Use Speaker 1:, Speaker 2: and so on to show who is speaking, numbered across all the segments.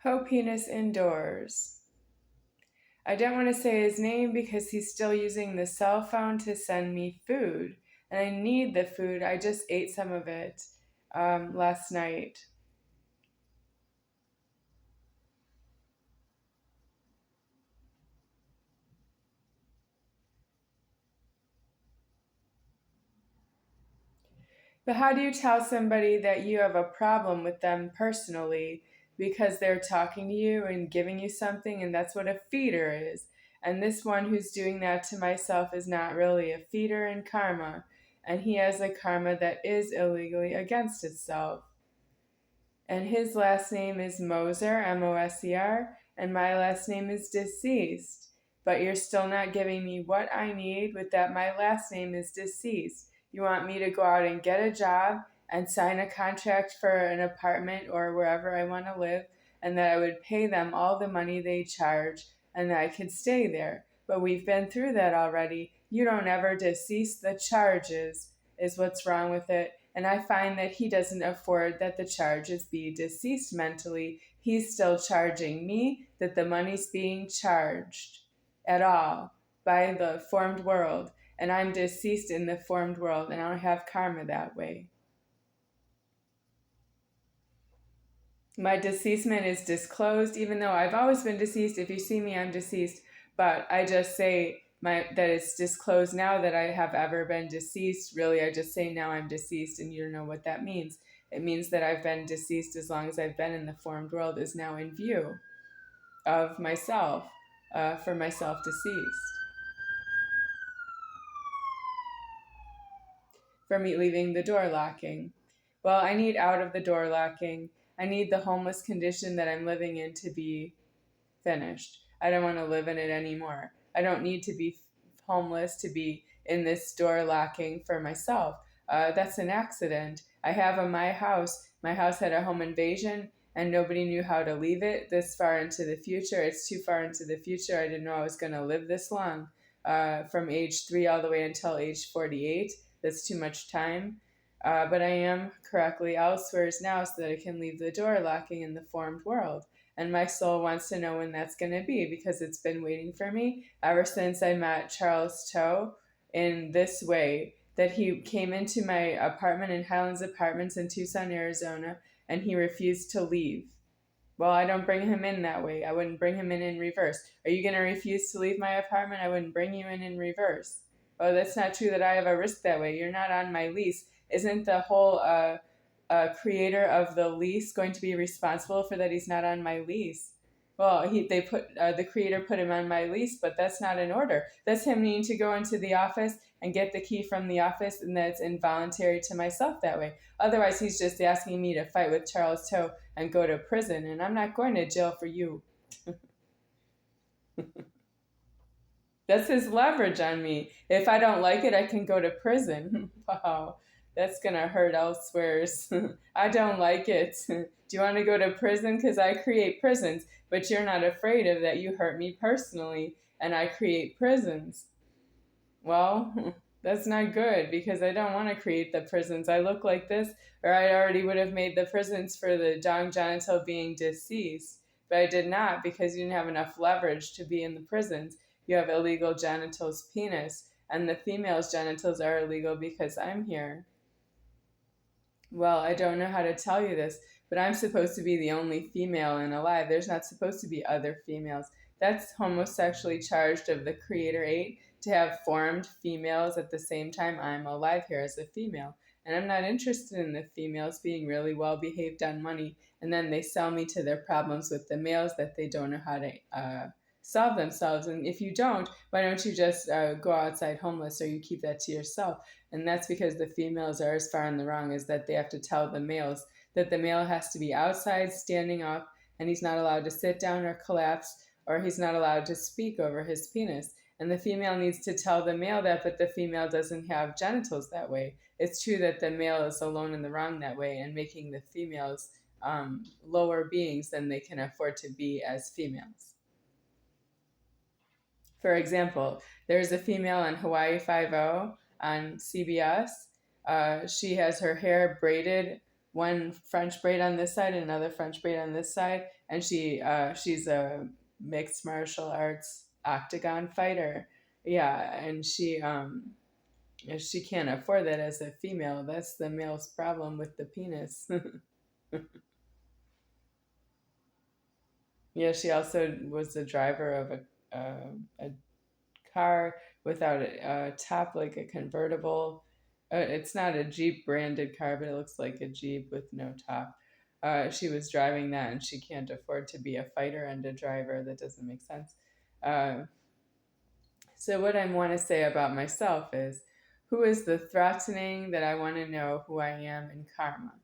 Speaker 1: Ho Penis Indoors. I don't want to say his name because he's still using the cell phone to send me food. And I need the food. I just ate some of it last night. But how do you tell somebody that you have a problem with them personally because they're talking to you and giving you something, and that's what a feeder is? And this one who's doing that to myself is not really a feeder in karma, and he has a karma that is illegally against itself. And his last name is Moser, Moser, and my last name is Deceased. But you're still not giving me what I need with that my last name is Deceased. You want me to go out and get a job and sign a contract for an apartment or wherever I want to live, and that I would pay them all the money they charge and that I could stay there. But we've been through that already. You don't ever decease the charges, is what's wrong with it. And I find that he doesn't afford that the charges be deceased mentally. He's still charging me that the money's being charged at all by the formed world. And I'm deceased in the formed world, and I don't have karma that way. My deceasement is disclosed, even though I've always been deceased. If you see me, I'm deceased. But I just say that it's disclosed now that I have ever been deceased. Really, I just say now I'm deceased, and you don't know what that means. It means that I've been deceased as long as I've been in the formed world is now in view of myself, for myself deceased. For me leaving the door locking. Well, I need out of the door locking. I need the homeless condition that I'm living in to be finished. I don't want to live in it anymore. I don't need to be homeless to be in this door locking for myself. That's an accident. I have my house. My house had a home invasion and nobody knew how to leave it this far into the future. It's too far into the future. I didn't know I was going to live this long, from age 3 all the way until age 48. That's too much time. But I am correctly elsewhere now so that I can leave the door locking in the formed world. And my soul wants to know when that's going to be because it's been waiting for me ever since I met Charles Toe in this way. That he came into my apartment in Highlands Apartments in Tucson, Arizona, and he refused to leave. Well, I don't bring him in that way. I wouldn't bring him in reverse. Are you going to refuse to leave my apartment? I wouldn't bring you in reverse. Oh, that's not true that I have a risk that way. You're not on my lease. Isn't the whole creator of the lease going to be responsible for that he's not on my lease? Well, the creator put him on my lease, but that's not in order. That's him needing to go into the office and get the key from the office, and that's involuntary to myself that way. Otherwise, he's just asking me to fight with Charles Toe and go to prison, and I'm not going to jail for you. That's his leverage on me. If I don't like it, I can go to prison. Wow, that's going to hurt elsewhere. I don't like it. Do you want to go to prison? Because I create prisons, but you're not afraid of that. You hurt me personally, and I create prisons. Well, that's not good because I don't want to create the prisons. I look like this, or I already would have made the prisons for the dong genital being deceased. But I did not because you didn't have enough leverage to be in the prisons. You have illegal genitals penis, and the female's genitals are illegal because I'm here. Well, I don't know how to tell you this, but I'm supposed to be the only female in Alive. There's not supposed to be other females. That's homosexually charged of the Creator 8 to have formed females at the same time I'm alive here as a female. And I'm not interested in the females being really well behaved on money, and then they sell me to their problems with the males that they don't know how to solve themselves. And if you don't, why don't you just go outside homeless, or you keep that to yourself? And that's because the females are as far in the wrong as that they have to tell the males that the male has to be outside standing up, and he's not allowed to sit down or collapse, or he's not allowed to speak over his penis. And the female needs to tell the male that, but the female doesn't have genitals that way. It's true that the male is alone in the wrong that way and making the females lower beings than they can afford to be as females. For example, there's a female on Hawaii Five-0 on CBS. She has her hair braided one French braid on this side and another French braid on this side, and she's a mixed martial arts octagon fighter. Yeah, and she can't afford that as a female. That's the male's problem with the penis. Yeah, she also was the driver of a car without a top, like a convertible. It's not a Jeep branded car, but it looks like a Jeep with no top. She was driving that, and she can't afford to be a fighter and a driver. That doesn't make sense. Uh, so, what I want to say about myself is who is the threatening that I want to know who I am in karma?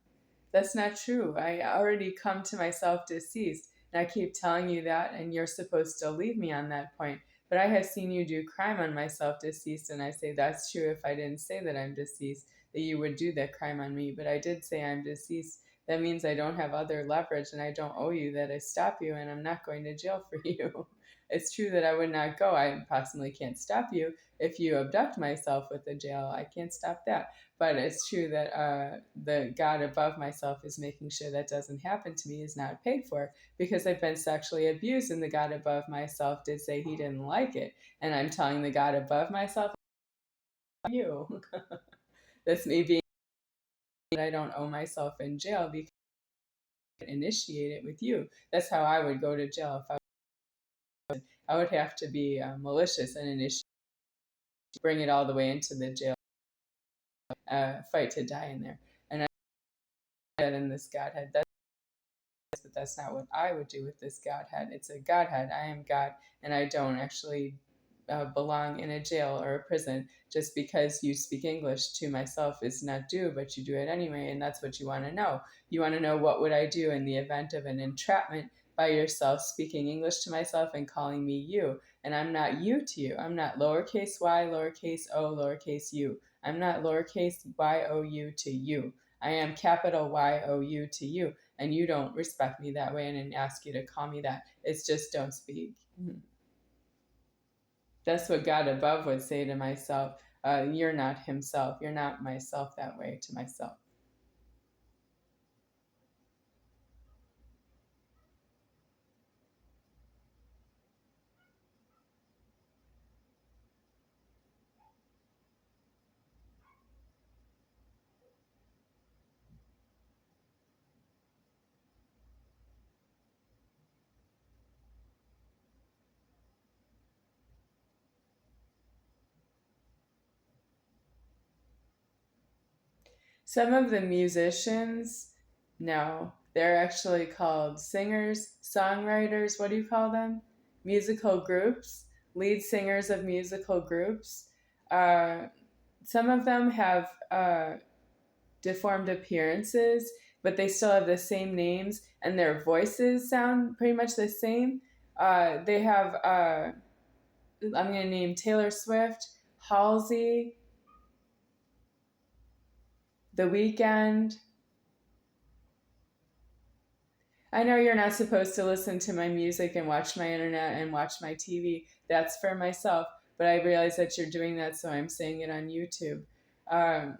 Speaker 1: That's not true. I already come to myself deceased, and I keep telling you that, and you're supposed to leave me on that point. But I have seen you do crime on myself deceased, and I say that's true. If I didn't say that I'm deceased, that you would do that crime on me. But I did say I'm deceased. That means I don't have other leverage, and I don't owe you that I stop you, and I'm not going to jail for you. It's true that I would not go. I possibly can't stop you if you abduct myself with the jail. I can't stop that. But it's true that the God above myself is making sure that doesn't happen to me, is not paid for, because I've been sexually abused, and the God above myself did say he didn't like it. And I'm telling the God above myself, you. That's me being, I don't owe myself in jail because I initiate it with you. That's how I would go to jail. If I would have to be malicious and initiate, bring it all the way into the jail, fight to die in there. And I that in this Godhead. But that's not what I would do with this Godhead. It's a Godhead. I am God, and I don't actually belong in a jail or a prison. Just because you speak English to myself is not due, but you do it anyway, and that's what you want to know. You want to know what would I do in the event of an entrapment by yourself speaking English to myself and calling me you. And I'm not you to you. I'm not lowercase y, lowercase o, lowercase u. I'm not lowercase y-o-u to you. I am capital Y-O-U to you, and you don't respect me that way and ask you to call me that. It's just don't speak. That's what God above would say to myself. You're not himself. You're not myself that way to myself. Some of the musicians, no, they're actually called singers, songwriters. What do you call them? Musical groups, lead singers of musical groups. Uh, some of them have deformed appearances, but they still have the same names, and their voices sound pretty much the same. They have, I'm going to name Taylor Swift, Halsey, The Weeknd. I know you're not supposed to listen to my music and watch my internet and watch my TV. That's for myself, but I realize that you're doing that, so I'm saying it on YouTube. Um,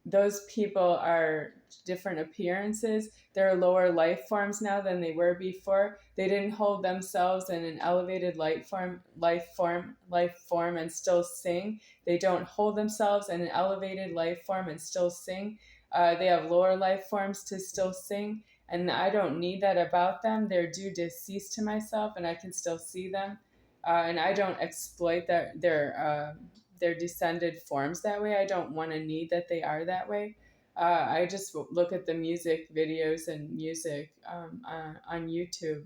Speaker 1: those people are different appearances. They're lower life forms now than they were before. They didn't hold themselves in an elevated life form and still sing. They don't hold themselves in an elevated life form and still sing. They have lower life forms to still sing, and I don't need that about them. They're due deceased to myself, and I can still see them, and I don't exploit their descended forms that way. I don't want to need that they are that way. I just look at the music videos and music on YouTube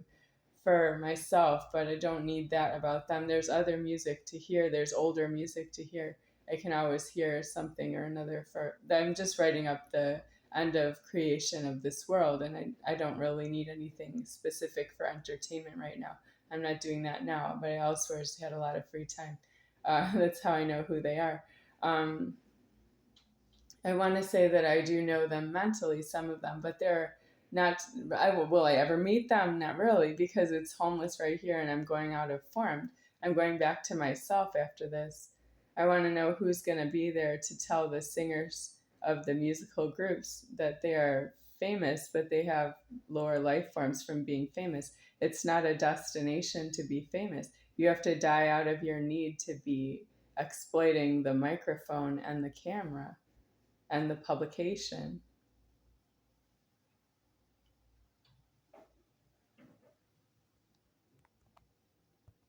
Speaker 1: for myself, but I don't need that about them. There's other music to hear. There's older music to hear. I can always hear something or another. I'm just writing up the end of creation of this world, and I don't really need anything specific for entertainment right now. I'm not doing that now, but I elsewhere had a lot of free time. That's how I know who they are. Um, I want to say that I do know them mentally, some of them, but they're not. Will I ever meet them? Not really, because it's homeless right here, and I'm going out of form. I'm going back to myself after this. I want to know who's going to be there to tell the singers of the musical groups that they are famous, but they have lower life forms from being famous. It's not a destination to be famous. You have to die out of your need to be exploiting the microphone and the camera and the publication.